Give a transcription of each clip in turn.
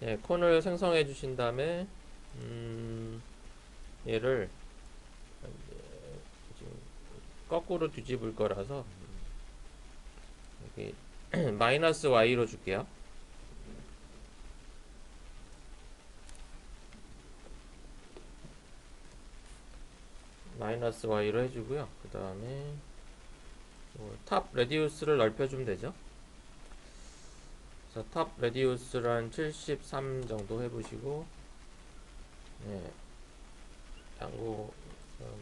예, 콘을 생성해 주신 다음에 얘를 지금 거꾸로 뒤집을 거라서 여기 마이너스 y로 줄게요. 마이너스 y로 해주고요. 그 다음에 탑 레디우스를 넓혀주면 되죠. 그래서 탑 레디우스를 한 73 정도 해보시고, 예, 양고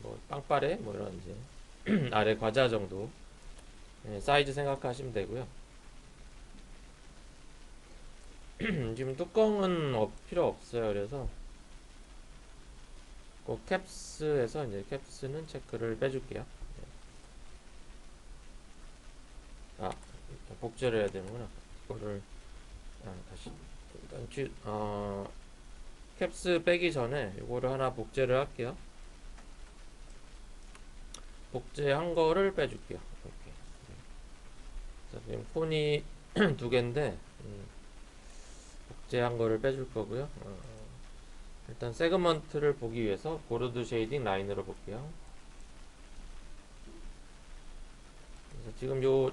뭐 빵빠레 뭐 이런 이제 아래 과자 정도, 예, 사이즈 생각하시면 되고요. 지금 뚜껑은 필요 없어요. 그래서 꼭 캡스에서 이제 캡스는 체크를 빼줄게요. 아, 복제를 해야 되는구나. 이거를 다시 일단 캡스 빼기 전에 이거를 하나 복제를 할게요. 복제한 거를 빼줄게요. 이렇게. 자, 지금 폰이 두 개인데 복제한 거를 빼줄 거고요. 일단 세그먼트를 보기 위해서 보르드 쉐이딩 라인으로 볼게요. 그래서 지금 요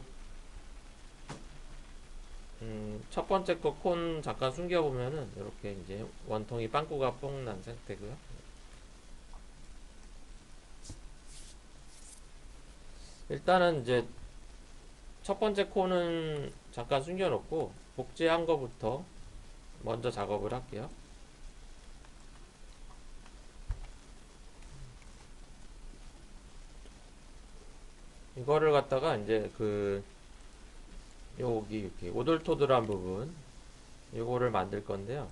첫 번째 거 콘 잠깐 숨겨보면은 이렇게 이제 원통이 빵꾸가 뽕 난 상태고요. 일단은 이제 첫 번째 콘은 잠깐 숨겨놓고 복제한 거부터 먼저 작업을 할게요. 이거를 갖다가 이제 여기 이렇게 오돌토돌한 부분 이거를 만들 건데요.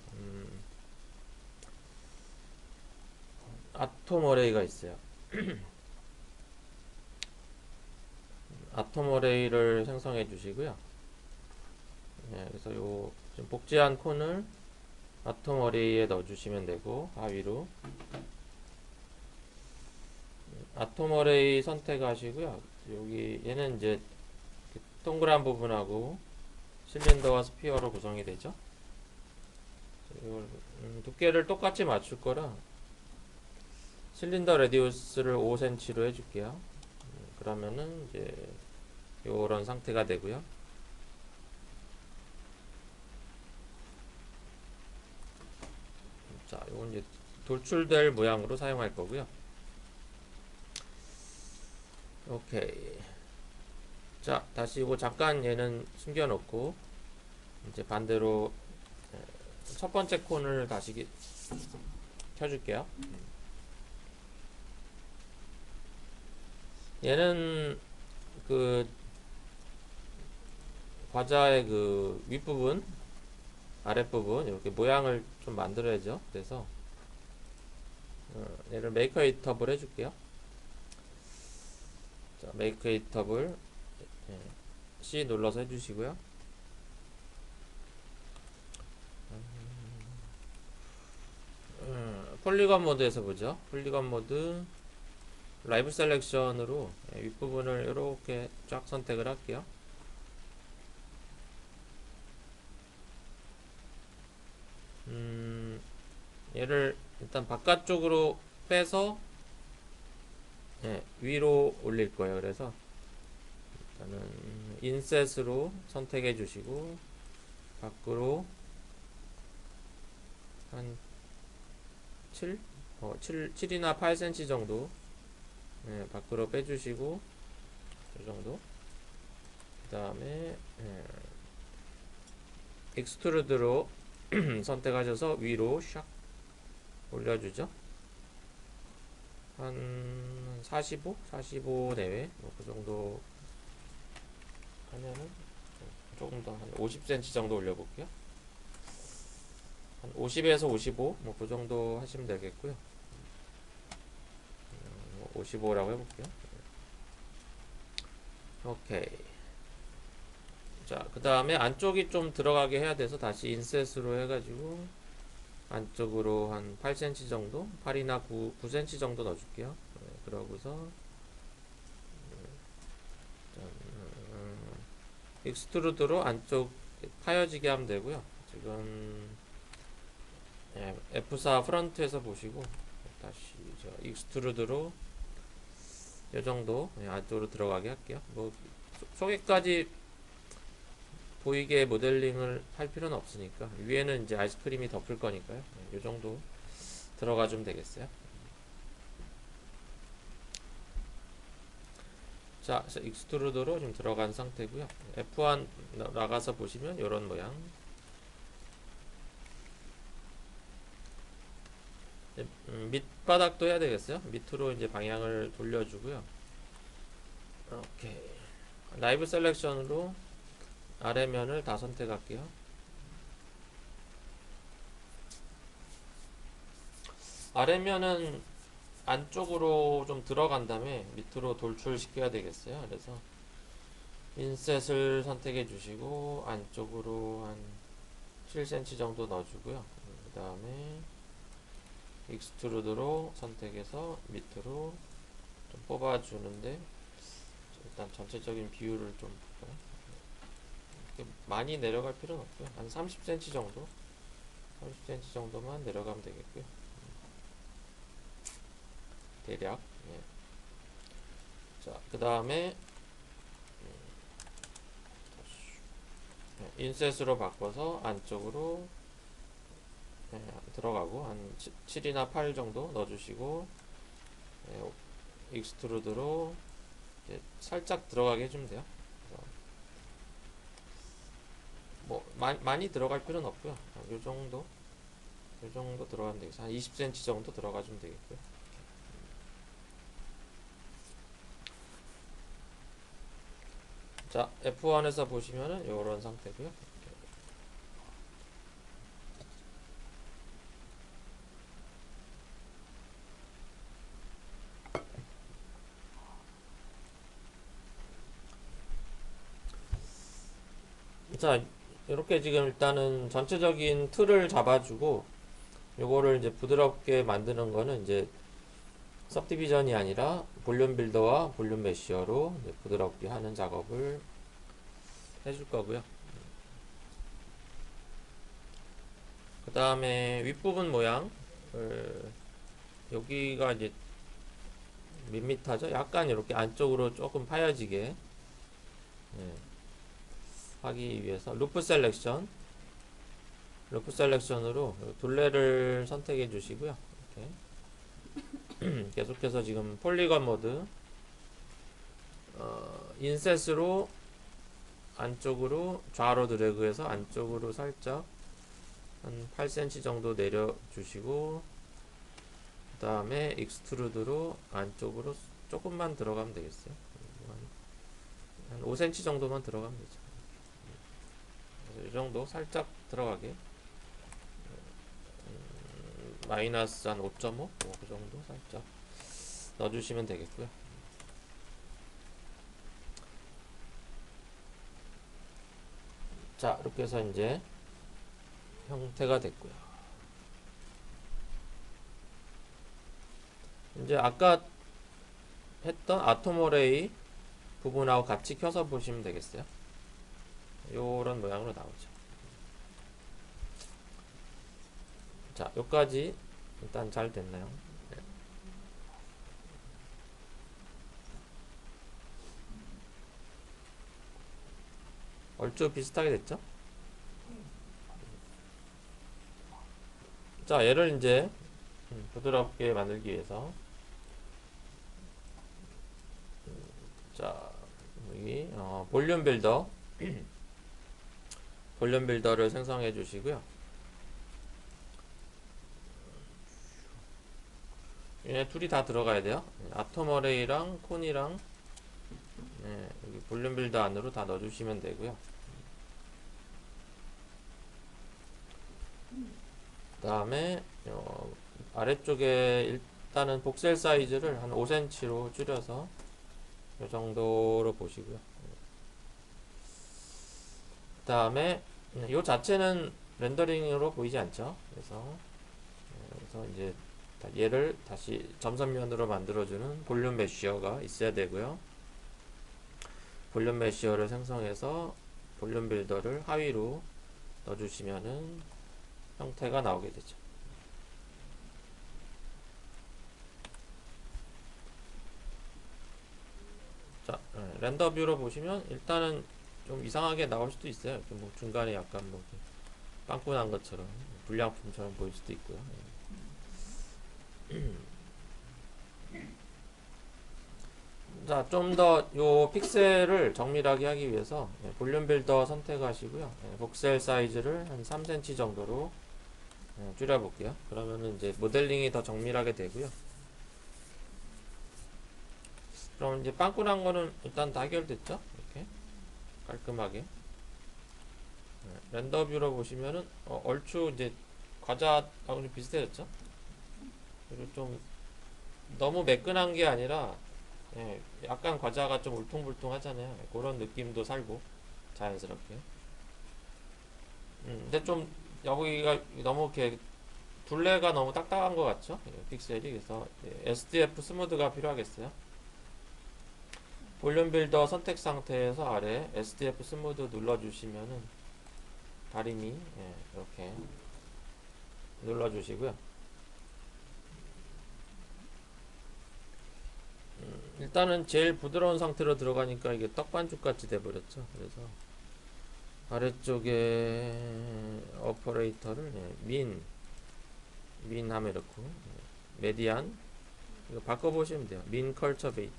아톰 어레이가 있어요. 아톰 어레이를 생성해 주시고요. 네, 그래서 요 지금 복제한 콘을 아톰 어레이에 넣어 주시면 되고, 하위로 아톰 어레이 선택하시고요. 여기 얘는 이제 동그란 부분하고 실린더와 스피어로 구성이 되죠. 이걸 두께를 똑같이 맞출 거라 실린더 레디우스를 5cm로 해줄게요. 그러면은 이제 요런 상태가 되고요. 자, 요건 이제 돌출될 모양으로 사용할 거고요. 오케이. 자, 다시 이거 잠깐 얘는 숨겨놓고 이제 반대로 첫 번째 콘을 다시 켜줄게요. 얘는 그 과자의 그 윗부분, 아랫부분 이렇게 모양을 좀 만들어야죠. 그래서 얘를 메이커 이터블 해줄게요. 자, 메이커 이터블 C 눌러서 해주시고요. 폴리건 모드에서 보죠. 폴리건 모드 라이브 셀렉션으로 윗부분을 이렇게 쫙 선택을 할게요. 얘를 일단 바깥쪽으로 빼서 위로 올릴 거예요. 그래서 일단은 인셋으로 선택해 주시고 밖으로 한 7? 7이나 8cm 정도 밖으로 빼주시고 이 정도. 그 다음에 익스트루드로 선택하셔서 위로 샥 올려주죠. 한 45? 45 내외 그 정도 하면은 조금 더 한 50cm 정도 올려볼게요. 한 50에서 55 그 정도 하시면 되겠고요. 55라고 해볼게요. 오케이. 자, 그 다음에 안쪽이 좀 들어가게 해야 돼서 다시 인셋으로 해가지고 안쪽으로 한 8cm 정도, 8이나 9cm 정도 넣어줄게요. 그러고서 익스트루드로 안쪽 파여지게 하면 되고요. 지금 예, F4 프런트에서 보시고 다시 저 익스트루드로 이 정도 안쪽으로 들어가게 할게요. 뭐 속에까지 보이게 모델링을 할 필요는 없으니까 위에는 이제 아이스크림이 덮을 거니까요. 이 정도 들어가 주면 되겠어요. 자, 익스트루드로 지금 들어간 상태고요. F1 나가서 보시면 이런 모양. 밑바닥도 해야 되겠어요. 밑으로 이제 방향을 돌려주고요. 오케이. 라이브 셀렉션으로 아래면을 다 선택할게요. 아래면은 안쪽으로 좀 들어간 다음에 밑으로 돌출시켜야 되겠어요. 그래서 인셋을 선택해 주시고 안쪽으로 한 7cm 정도 넣어주고요. 그 다음에 익스트루드로 선택해서 밑으로 좀 뽑아주는데 일단 전체적인 비율을 좀 볼까요? 많이 내려갈 필요는 없고요. 한 30cm 정도 30cm 정도만 내려가면 되겠고요. 대략. 예. 자, 그 다음에 인셋으로 바꿔서 안쪽으로 들어가고 한 7이나 8 정도 넣어주시고 익스트루드로 살짝 들어가게 해주면 돼요. 뭐 많이 들어갈 필요는 없고요. 요 정도 들어가면 되겠어요. 한 20cm 정도 들어가주면 되겠고요. 자, F1에서 보시면은 이런 상태고요. 자, 이렇게 지금 일단은 전체적인 틀을 잡아주고 요거를 이제 부드럽게 만드는 거는 이제 सब디비전이 아니라 볼륨 빌더와 볼륨 메시어로 부드럽게 하는 작업을 해줄 거고요. 그 다음에 윗부분 모양 여기가 이제 밋밋하죠? 약간 이렇게 안쪽으로 조금 파여지게 하기 위해서 루프 셀렉션으로 둘레를 선택해 주시고요. 이렇게 계속해서 지금 폴리건 모드 인셋으로 안쪽으로 좌로 드래그해서 안쪽으로 살짝 한 8cm 정도 내려주시고 그 다음에 익스트루드로 안쪽으로 조금만 들어가면 되겠어요. 한 5cm 정도만 들어가면 되죠. 이 정도 살짝 들어가게 마이너스 한 5.5? 그 정도 살짝 넣어주시면 되겠고요. 자, 이렇게 해서 이제 형태가 됐고요. 이제 아까 했던 아토모레이 부분하고 같이 켜서 보시면 되겠어요. 요런 모양으로 나오죠. 자, 요까지 일단 잘 됐나요? 네. 얼추 비슷하게 됐죠? 자, 얘를 이제 부드럽게 만들기 위해서 자, 여기 볼륨 빌더를 생성해 주시고요. 얘네 둘이 다 들어가야 돼요. 아톰 어레이랑 콘이랑 여기 볼륨 빌더 안으로 다 넣어주시면 되고요. 그 다음에 아래쪽에 일단은 복셀 사이즈를 한 5cm로 줄여서 이 정도로 보시고요. 그 다음에 이 자체는 렌더링으로 보이지 않죠. 그래서 이제 얘를 다시 점선면으로 만들어주는 볼륨 메쉬어가 있어야 되고요. 볼륨 메쉬어를 생성해서 볼륨 빌더를 하위로 넣어주시면은 형태가 나오게 되죠. 렌더 뷰로 보시면 일단은 좀 이상하게 나올 수도 있어요. 이렇게 뭐 중간에 약간 뭐 이렇게 빵꾸 난 것처럼 불량품처럼 보일 수도 있고요. 자, 좀 더 요 픽셀을 정밀하게 하기 위해서 볼륨 빌더 선택하시고요. 복셀 사이즈를 한 3cm 정도로 줄여볼게요. 그러면은 이제 모델링이 더 정밀하게 되고요. 그럼 이제 빵꾸 난 거는 일단 다 해결됐죠? 이렇게 깔끔하게. 렌더 뷰로 보시면은 얼추 이제 과자하고 좀 비슷해졌죠? 그리고 좀 너무 매끈한 게 아니라 약간 과자가 좀 울퉁불퉁 하잖아요. 그런 느낌도 살고 자연스럽게. 근데 좀 여기가 너무 이렇게 둘레가 너무 딱딱한 것 같죠? 픽셀이. 그래서 SDF 스무드가 필요하겠어요. 볼륨 빌더 선택 상태에서 아래 SDF 스무드 눌러주시면은 다리미 이렇게 눌러주시고요. 일단은 제일 부드러운 상태로 들어가니까 이게 떡반죽 같이 돼버렸죠. 그래서 아래쪽에 오퍼레이터를 민 하면 이렇고 메디안 이거 바꿔보시면 돼요. 민 컬처 베이트.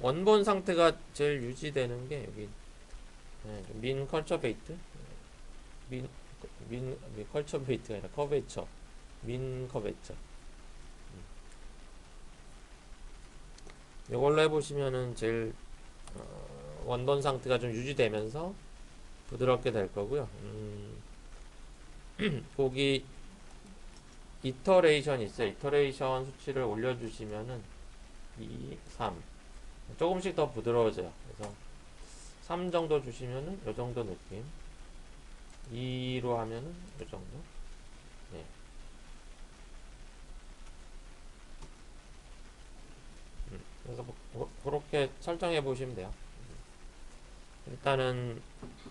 원본 상태가 제일 유지되는 게 여기 민 컬처 베이트 민, 민 컬처 베이트가 아니라 커베이처 민 커베이처 이걸로 해보시면은 제일 원본 상태가 좀 유지되면서 부드럽게 될 거고요. 거기 이터레이션 있어요. 이터레이션 수치를 올려주시면은 2, 3 조금씩 더 부드러워져요. 그래서 3 정도 주시면은 요 정도 느낌, 2로 하면은 요 정도. 네. 그래서 그렇게 설정해 보시면 돼요. 일단은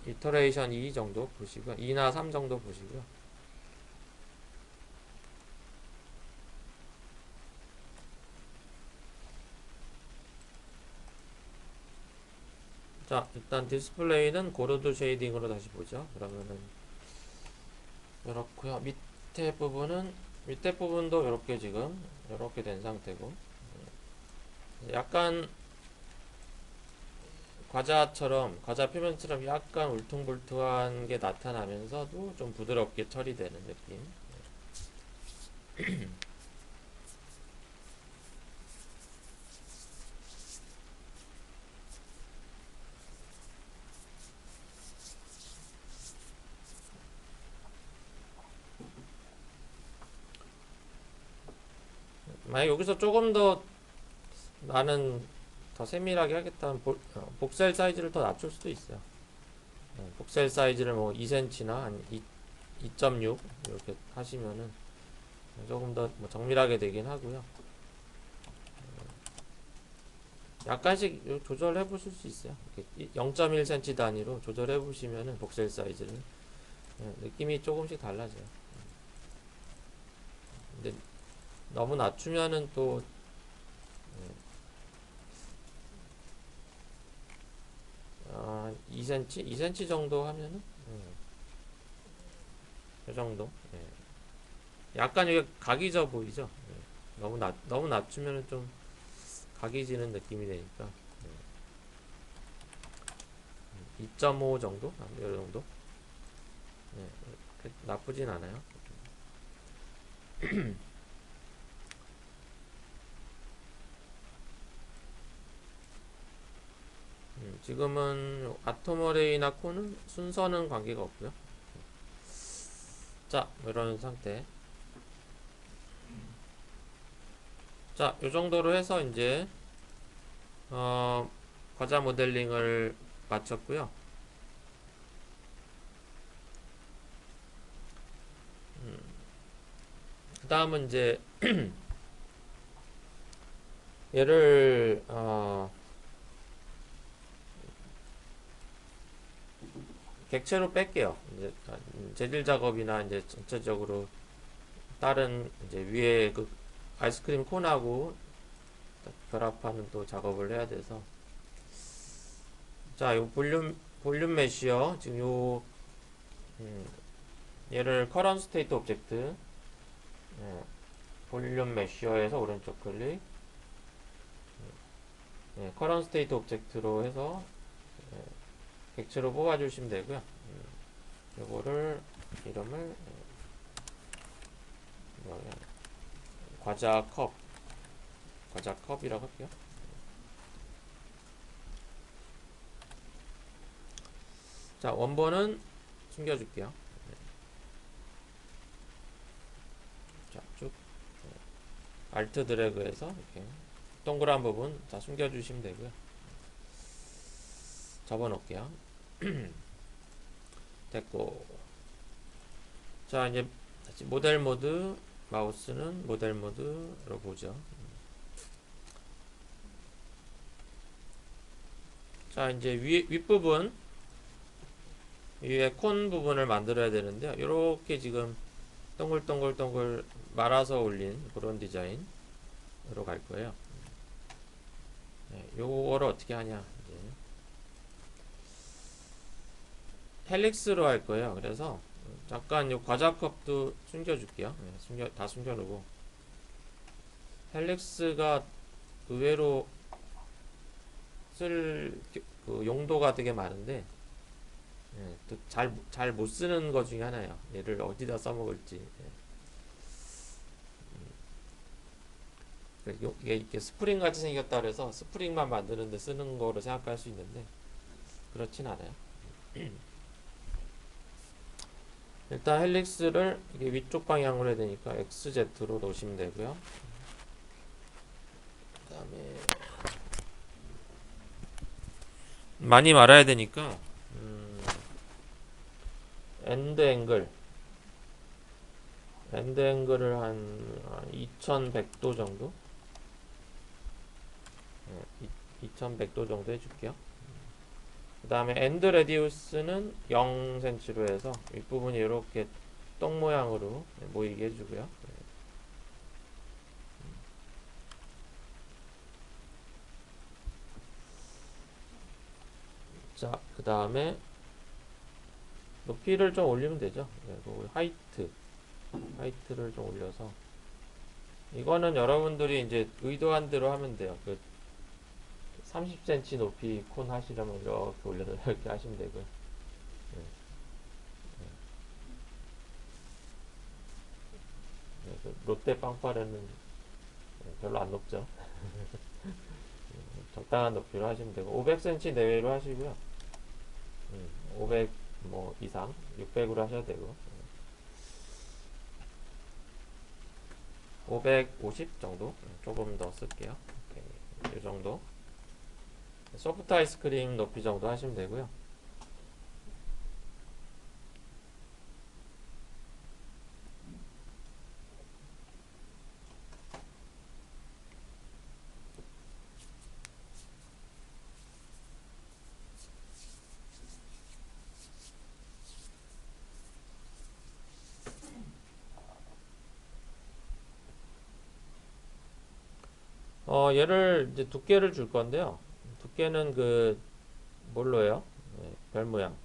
이터레이션 2 정도 보시고요. 2나 3 정도 보시고요. 자, 일단 디스플레이는 고르드 쉐이딩으로 다시 보죠. 그러면은 이렇고요. 밑에 부분도 이렇게 지금 이렇게 된 상태고 약간 과자 표면처럼 약간 울퉁불퉁한 게 나타나면서도 좀 부드럽게 처리되는 느낌. 만약 여기서 조금 더 나는 더 세밀하게 하겠다면 복셀 사이즈를 더 낮출 수도 있어요. 복셀 사이즈를 뭐 2cm나 한 2.6 이렇게 하시면은 조금 더 뭐 정밀하게 되긴 하고요. 약간씩 조절해 보실 수 있어요. 0.1cm 단위로 조절해 보시면은 복셀 사이즈를 느낌이 조금씩 달라져요. 근데 너무 낮추면은 또 2cm? 2cm 정도 하면은 이 정도. 약간 이게 각이 져 보이죠? 너무 낮추면은 좀 각이 지는 느낌이 되니까 2.5 정도? 이 정도? 나쁘진 않아요. 지금은 아토머레이나 코는 순서는 관계가 없고요. 자, 이런 상태. 자, 이 정도로 해서 이제 과자 모델링을 마쳤고요. 그 다음은 이제 얘를 객체로 뺄게요. 이제 재질 작업이나 이제 전체적으로 다른 이제 위에 그 아이스크림 콘하고 결합하는 또 작업을 해야 돼서 자, 요 볼륨 메시어 지금 음, 얘를 커런트 스테이트 오브젝트 볼륨 메시어에서 오른쪽 클릭 커런트 스테이트 오브젝트로 해서 객체로 뽑아주시면 되고요. 요거를 이름을 과자 컵이라고 할게요. 자, 원본은 숨겨줄게요. 자, 쭉 알트 드래그해서 이렇게 동그란 부분 다 숨겨주시면 되고요. 접어놓을게요. 됐고, 자 이제 다시 모델 모드, 마우스는 모델 모드로 보죠. 자 이제 윗부분 위에 콘 부분을 만들어야 되는데요. 이렇게 지금 동글동글 말아서 올린 그런 디자인으로 갈 거예요. 요거를 어떻게 하냐, 이제 헬릭스로 할 거예요. 그래서 잠깐 요 과자컵도 숨겨줄게요. 다 숨겨놓고. 헬릭스가 의외로 쓸 그 용도가 되게 많은데 잘 못 쓰는 것 중에 하나예요. 얘를 어디다 써먹을지. 이게 이렇게 스프링 같이 생겼다 그래서 스프링만 만드는데 쓰는 거로 생각할 수 있는데 그렇진 않아요. 일단 헬릭스를 이게 위쪽 방향으로 해야 되니까 XZ로 놓으시면 되고요. 그 다음에 많이 말아야 되니까 엔드 앵글을 한 2100도 정도 2100도 정도 해줄게요. 그 다음에 엔드 레디우스는 0cm로 해서 윗부분이 이렇게 똥 모양으로 모이게 해주고요. 자, 그 다음에 높이를 좀 올리면 되죠. 하이트를 좀 올려서 이거는 여러분들이 이제 의도한 대로 하면 돼요. 그 30cm 높이 콘 하시려면 이렇게 올려서 이렇게 하시면 되고요. 그 롯데 빵빠레는 별로 안 높죠. 적당한 높이로 하시면 되고 500cm 내외로 하시고요. 500 뭐 이상 600으로 하셔도 되고 550 정도 조금 더 쓸게요. 이 정도 소프트 아이스크림 높이 정도 하시면 되고요. 얘를 이제 두께를 줄 건데요. 두께는 그 뭘로 해요? 별 모양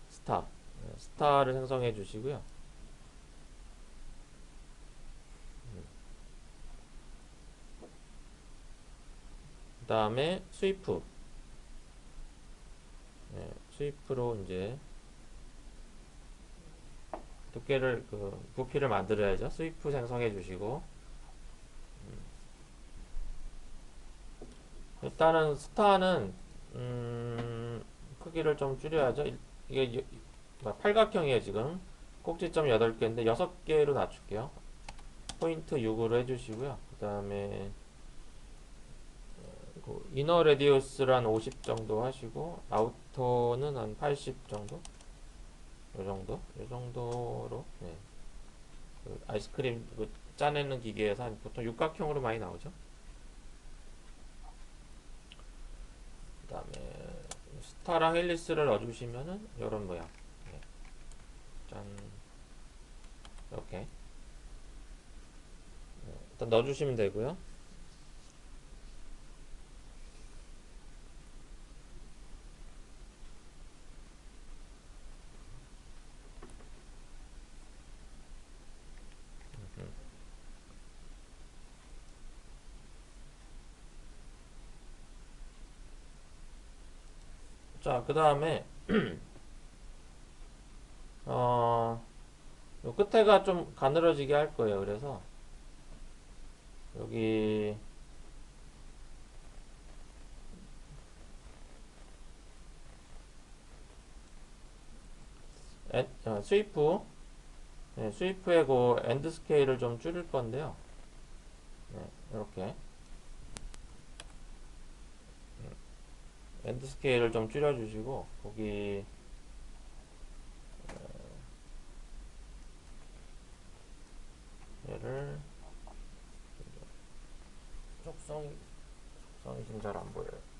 스타를 생성해 주시고요. 그 다음에 스위프로 이제 두께를 부피를 만들어야죠. 스위프 생성해 주시고 일단은 스타는 크기를 좀 줄여야죠. 이게 팔각형이에요. 지금 꼭지점 8개인데 6개로 낮출게요. 포인트 6으로 해주시고요. 그 다음에 이너 레디우스를 한 50 정도 하시고 아우터는 한 80 정도? 요 정도로 그 아이스크림 짜내는 기계에서 보통 육각형으로 많이 나오죠. 그 다음에 스타랑 헬리스를 넣어주시면은 이런 모양. 짠. 이렇게 일단 넣어주시면 되고요. 자, 그 다음에 요 끝에가 좀 가늘어지게 할 거예요. 그래서 여기 스위프, 네, 스위프의 그 엔드 스케일을 좀 줄일 건데요. 네, 이렇게 엔드 스케일을 좀 줄여주시고 거기 얘를 속성이 좀 잘 안 보여요.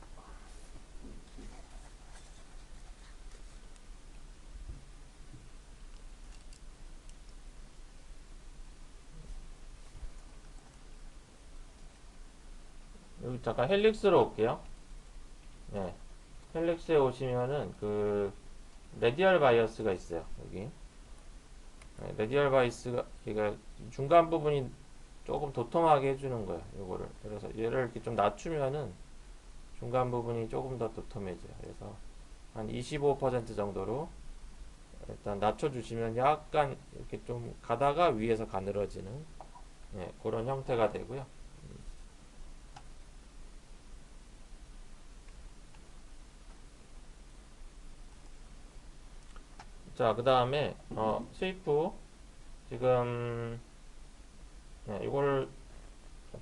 여기 잠깐 헬릭스로 올게요. 네, 헬릭스에 오시면은 그 레디얼 바이어스가 있어요. 여기 네, 레디얼 바이어스가 얘가 중간 부분이 조금 도톰하게 해주는 거예요. 요거를 그래서 얘를 이렇게 좀 낮추면은 중간 부분이 조금 더 도톰해져요. 그래서 한 25% 정도로 일단 낮춰주시면 약간 이렇게 좀 가다가 위에서 가늘어지는 네, 그런 형태가 되고요. 자, 그 다음에 쉐이프 지금 네, 이거를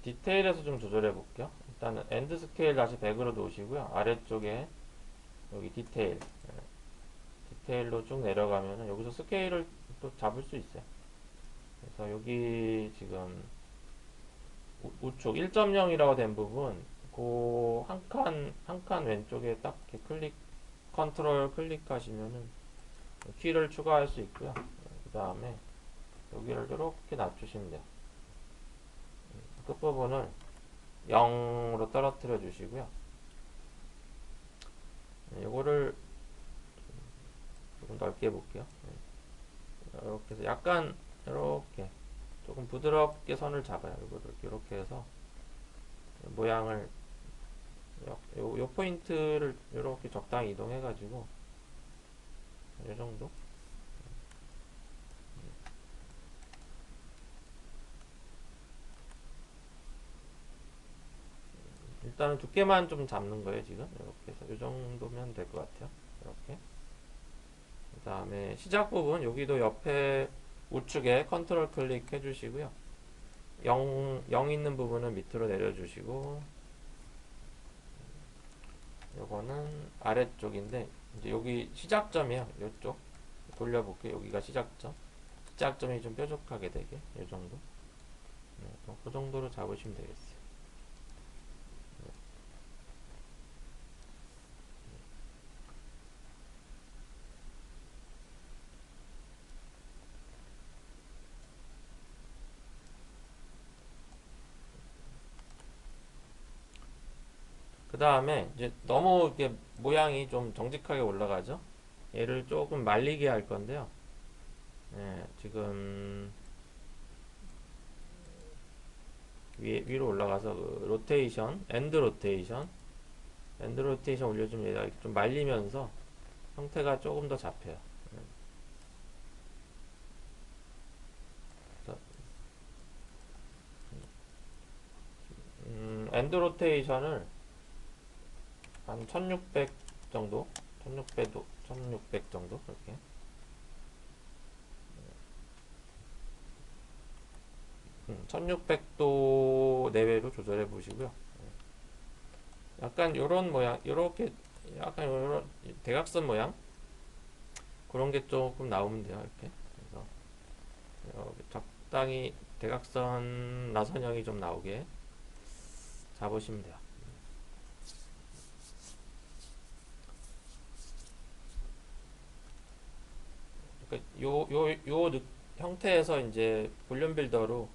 디테일에서 좀 조절해 볼게요. 일단은 엔드 스케일 다시 100으로 놓으시고요. 아래쪽에 여기 디테일로 쭉 내려가면은 여기서 스케일을 또 잡을 수 있어요. 그래서 여기 지금 우측 1.0이라고 된 부분 그 한 칸 왼쪽에 딱 이렇게 컨트롤 클릭하시면은 키를 추가할 수 있고요. 그 다음에 여기를 이렇게 낮추시면 돼요. 끝부분을 0으로 떨어뜨려 주시고요. 이거를 조금 넓게 해볼게요. 이렇게 해서 약간 이렇게 조금 부드럽게 선을 잡아요. 이거를 이렇게 해서 모양을 요 포인트를 이렇게 적당히 이동해가지고 이 정도. 일단은 두께만 좀 잡는 거예요 지금. 이렇게 해서 이 정도면 될 것 같아요. 이렇게. 그 다음에 시작 부분 여기도 옆에 우측에 컨트롤 클릭 해주시고요. 0 있는 부분은 밑으로 내려주시고 요거는 아래쪽인데 이제 여기 시작점이에요. 이쪽 돌려볼게요. 여기가 시작점. 시작점이 좀 뾰족하게 되게 이 정도. 네, 그 정도로 잡으시면 되겠어요. 그 다음에 이제 너무 이렇게 모양이 좀 정직하게 올라가죠. 얘를 조금 말리게 할 건데요. 네, 지금 위로 올라가서 그 로테이션, 엔드 로테이션 올려주면 얘가 이렇게 좀 말리면서 형태가 조금 더 잡혀요. 엔드 로테이션을 한 1600 정도, 1600 정도 이렇게 1600도 내외로 조절해 보시고요. 약간 요런 모양, 요렇게 약간 요런 대각선 모양 그런 게 조금 나오면 돼요. 이렇게 그래서 적당히 대각선 나선형이 좀 나오게 잡으시면 돼요. 그러니까 요 형태에서 이제 볼륨 빌더로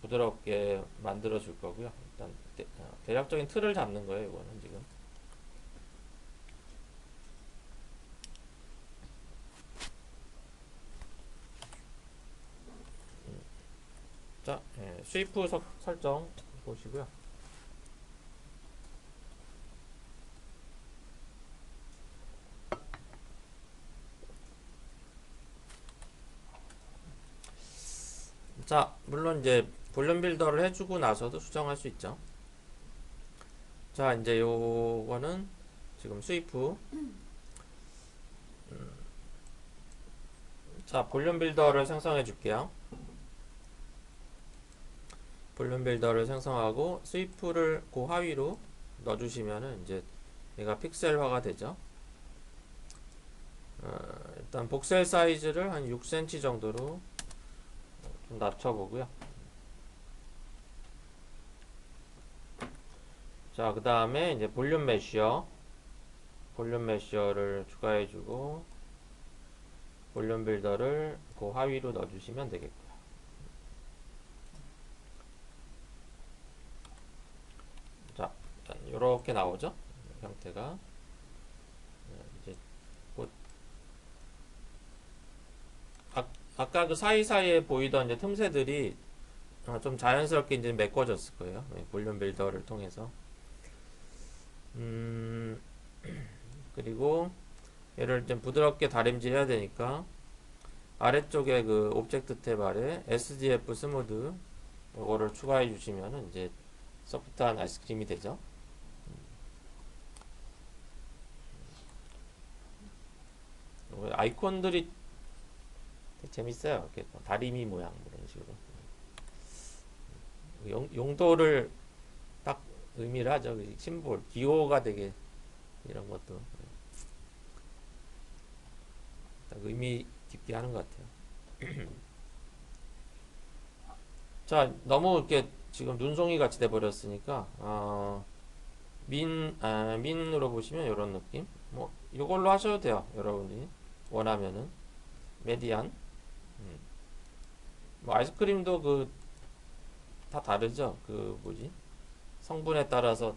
부드럽게 만들어 줄 거고요. 일단 대략적인 틀을 잡는 거예요. 이거는 지금. 자, 쉐이프 설정 보시고요. 자, 물론 이제 볼륨 빌더를 해주고 나서도 수정할 수 있죠. 자, 이제 요거는 지금 스위프. 자, 볼륨 빌더를 생성해 줄게요. 볼륨 빌더를 생성하고 스위프를 그 하위로 넣어주시면은 이제 얘가 픽셀화가 되죠. 일단 복셀 사이즈를 한 6cm 정도로 좀 낮춰보고요. 자, 그 다음에 이제 볼륨 메쉬어를 추가해주고 볼륨 빌더를 그 하위로 넣어주시면 되겠고요. 자, 일단 이렇게 나오죠. 형태가. 이제 곧 아까 그 사이사이에 보이던 이제 틈새들이 좀 자연스럽게 이제 메꿔졌을 거예요. 볼륨 빌더를 통해서. 그리고 얘를 좀 부드럽게 다림질 해야 되니까 아래쪽에 그 오브젝트 탭 아래 SDF 스무드 이거를 추가해 주시면은 이제 소프트한 아이스크림이 되죠. 아이콘들이 되게 재밌어요. 이렇게 다리미 모양 이런 식으로 용도를 딱 의미를 하죠. 심볼 기호가 되게 이런 것도 딱 의미 깊게 하는 것 같아요. 자, 너무 이렇게 지금 눈송이 같이 돼 버렸으니까 민으로 보시면 이런 느낌. 뭐 이걸로 하셔도 돼요. 여러분이 원하면은 메디안. 뭐 아이스크림도 그 다 다르죠. 그 뭐지? 성분에 따라서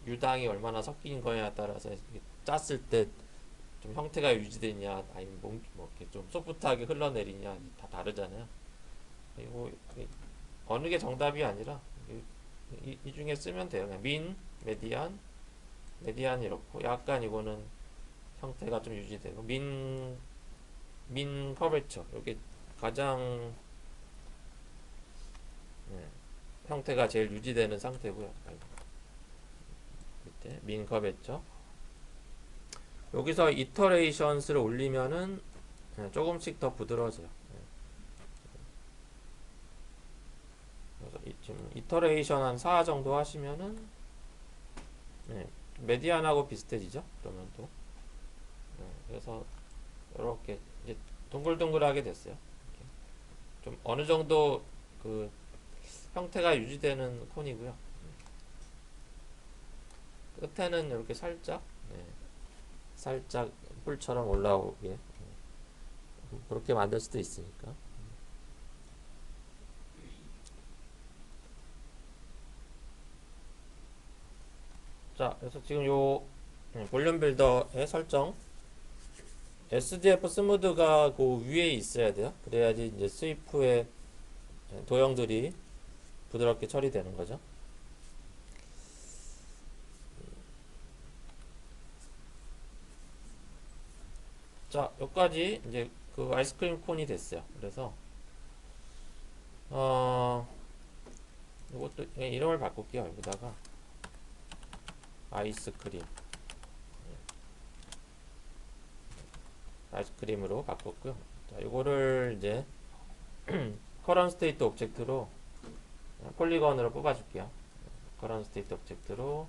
유당이 얼마나 섞인 거냐에 따라서 짰을 때 좀 형태가 유지되냐 아니면 뭐 이렇게 좀 소프트하게 흘러내리냐 다 다르잖아요. 그리고 어느 게 정답이 아니라 이 중에 쓰면 돼요. 그냥 메디안 이렇고 약간 이거는 형태가 좀 유지되고 민 커베처 이게 가장 형태가 제일 유지되는 상태고요. 밑에 민 커베처 여기서 이터레이션스를 올리면은 조금씩 더 부드러워져요. 그래서 지금 이터레이션 한 4 정도 하시면은 메디안하고 비슷해지죠. 그러면 또 그래서 이렇게 이제 동글동글하게 됐어요. 이렇게. 좀 어느 정도 그 형태가 유지되는 콘이고요. 끝에는 이렇게 살짝 뿔처럼 올라오게 그렇게 만들 수도 있으니까. 자, 그래서 지금 요 볼륨 빌더의 설정 SDF 스무드가 그 위에 있어야 돼요. 그래야지 이제 스위프의 도형들이 부드럽게 처리되는 거죠. 자, 여기까지 이제 그 아이스크림 콘이 됐어요. 그래서 이것도 이름을 바꿀게요. 여기다가 아이스크림으로 바꿨고요. 자, 이거를 이제 커런 스테이트 오브젝트로 폴리건으로 뽑아줄게요. 커런 스테이트 오브젝트로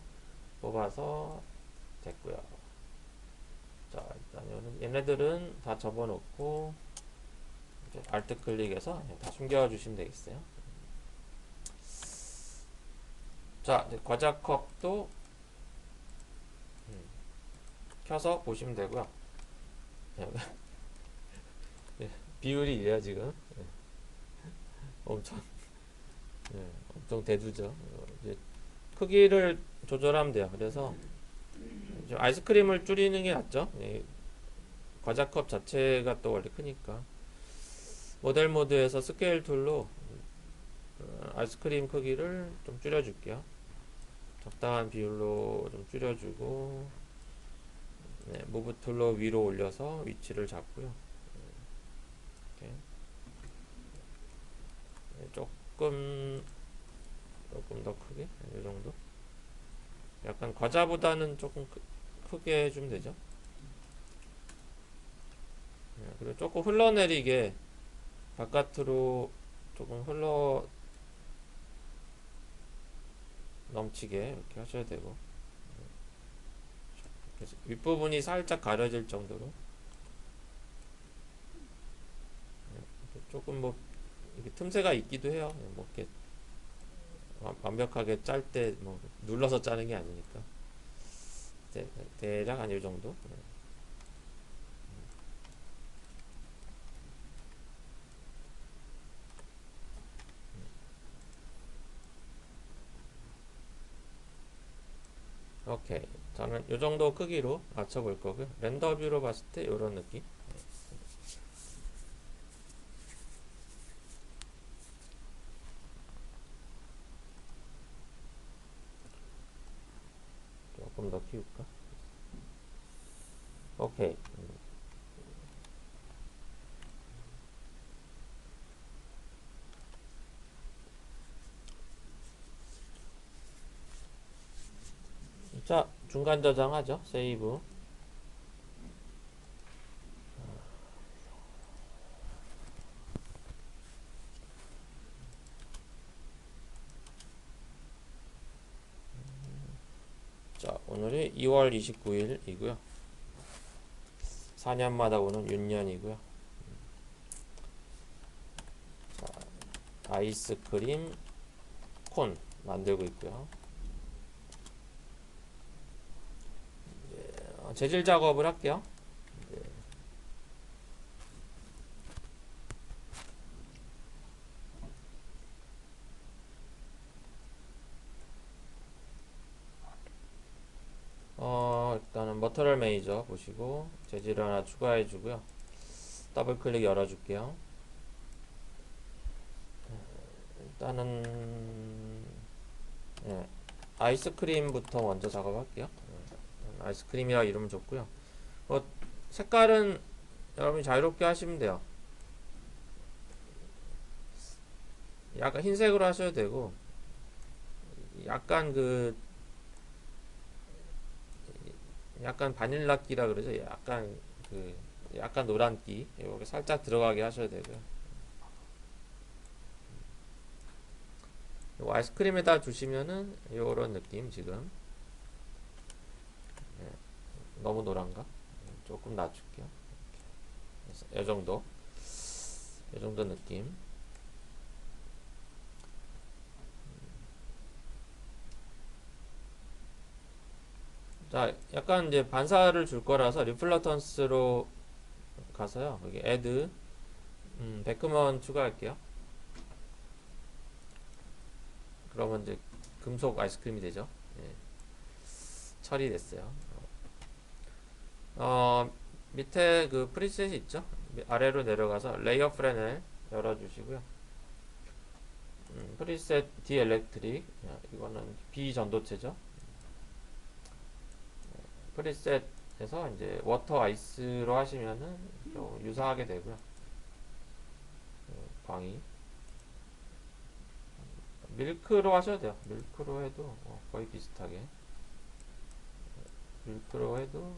뽑아서 됐고요. 자, 일단 얘네들은 다 접어놓고 이제 알트 클릭해서 다 숨겨주시면 되겠어요. 자, 이제 과자 컵도 켜서 보시면 되고요. 비율이 이래요 지금. 엄청 엄청 대두죠. 이제 크기를 조절하면 돼요. 그래서 아이스크림을 줄이는 게 낫죠. 과자컵 자체가 또 원래 크니까 모델 모드에서 스케일 툴로 아이스크림 크기를 좀 줄여줄게요. 적당한 비율로 좀 줄여주고 무브 툴로 위로 올려서 위치를 잡고요. 이렇게 조금 더 크게 이 정도. 약간 과자보다는 조금 크게 해주면 되죠. 그리고 조금 흘러내리게 바깥으로 조금 흘러 넘치게 이렇게 하셔야 되고, 그래서 윗부분이 살짝 가려질 정도로 조금 뭐 이렇게 틈새가 있기도 해요. 뭐 이렇게 완벽하게 짤 때 뭐 눌러서 짜는 게 아니니까 대략 한 이 정도. 오케이. 저는 이 정도 크기로 맞춰볼 거고요. 렌더 뷰로 봤을 때 이런 느낌. 조금 더 키울까? 오케이. 자, 중간 저장하죠. 세이브. 자, 오늘이 2월 29일이고요. 4년마다 오는 윤년이고요. 자, 아이스크림 콘 만들고 있고요. 재질 작업을 할게요. 일단은 머터럴 매니저 보시고 재질을 하나 추가해 주고요. 더블 클릭 열어 줄게요. 일단은 아이스크림부터 먼저 작업할게요. 아이스크림이라 이름 좋고요. 색깔은 여러분이 자유롭게 하시면 돼요. 약간 흰색으로 하셔도 되고, 약간 바닐라기라 그러죠. 약간 노란기 이렇게 살짝 들어가게 하셔야 되고요. 요 아이스크림에다 주시면은 요런 느낌. 지금 너무 노란가? 조금 낮출게요. 이 정도, 이 정도 느낌. 자, 약간 이제 반사를 줄 거라서 리플러턴스로 가서요. 여기 add 베크먼 추가할게요. 그러면 이제 금속 아이스크림이 되죠. 예, 처리됐어요. 밑에 그 프리셋이 있죠. 아래로 내려가서 레이어 프레넬 열어주시고요. 프리셋 디엘렉트릭, 이거는 비전도체죠. 프리셋에서 이제 워터 아이스로 하시면은 좀 유사하게 되고요. 광이 밀크로 하셔도 돼요. 밀크로 해도 거의 비슷하게, 밀크로 해도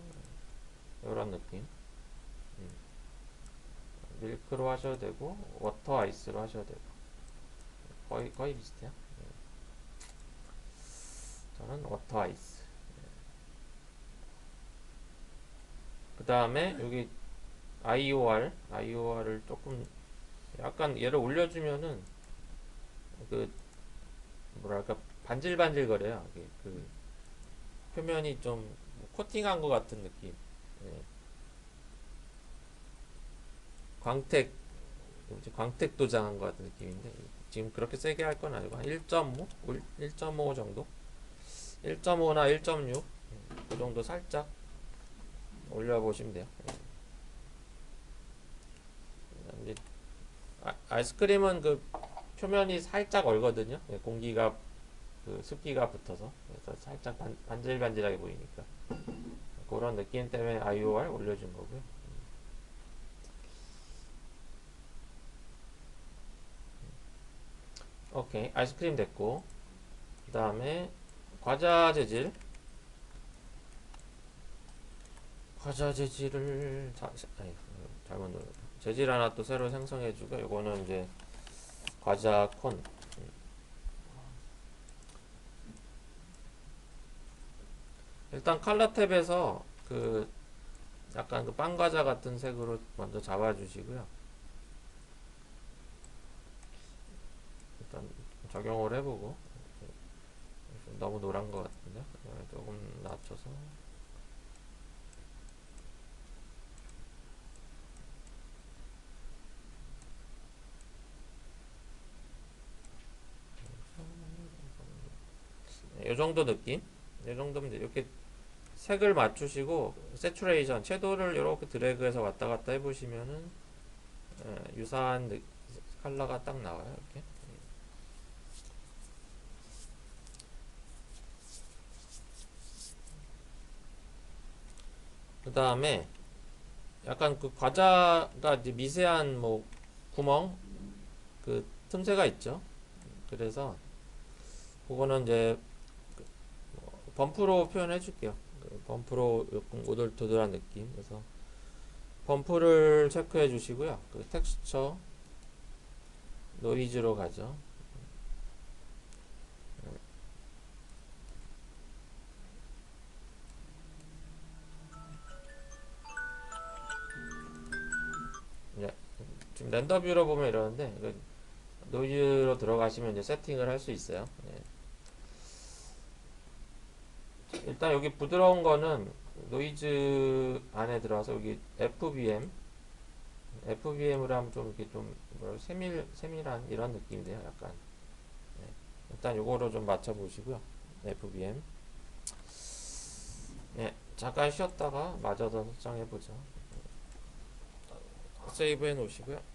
이런 느낌. 밀크로 하셔도 되고 워터 아이스로 하셔도 되고 거의 비슷해요. 저는 워터 아이스. 그 다음에 여기 IOR을 조금 약간 얘를 올려주면은 그 뭐랄까 반질반질거려요. 그 표면이 좀 코팅한 것 같은 느낌. 예. 광택 도장한 것 같은 느낌인데 지금 그렇게 세게 할 건 아니고 한 1.5 정도, 1.5나 1.6 그 정도 살짝 올려보시면 돼요. 이제 아이스크림은 그 표면이 살짝 얼거든요. 공기가 그 습기가 붙어서 그래서 살짝 반질반질하게 보이니까 그런 느낌 때문에 IOR 올려준 거고요. 오케이. 아이스크림 됐고, 그 다음에 과자 재질. 과자 재질을 아니, 잘못 눌렀다. 재질 하나 또 새로 생성해주고, 요거는 이제 과자 콘. 일단 칼라 탭에서 그 약간 그 빵과자 같은 색으로 먼저 잡아주시고요. 일단 적용을 해보고, 너무 노란 것 같은데 조금 낮춰서. 이 정도 느낌. 이 정도면 이렇게 색을 맞추시고 세츄레이션 섀도우를 이렇게 드래그해서 왔다 갔다 해보시면은 유사한 컬러가 딱 나와요. 이렇게. 그 다음에 약간 그 과자가 이제 미세한 뭐 구멍 그 틈새가 있죠. 그래서 그거는 이제 범프로 표현해 줄게요. 범프로 조금 오돌토돌한 느낌. 그래서 범프를 체크해 주시고요. 그 텍스처 노이즈로 가죠. 네, 지금 렌더 뷰로 보면 이러는데 노이즈로 들어가시면 이제 세팅을 할 수 있어요. 네. 일단 여기 부드러운 거는 노이즈 안에 들어와서 여기 FBM으로 하면 좀 이렇게 좀 뭐라 세밀한 이런 느낌인데요. 약간 네. 일단 요거로 좀 맞춰 보시고요. FBM. 네, 잠깐 쉬었다가 마저 더 설정해 보죠. 세이브 해 놓으시고요.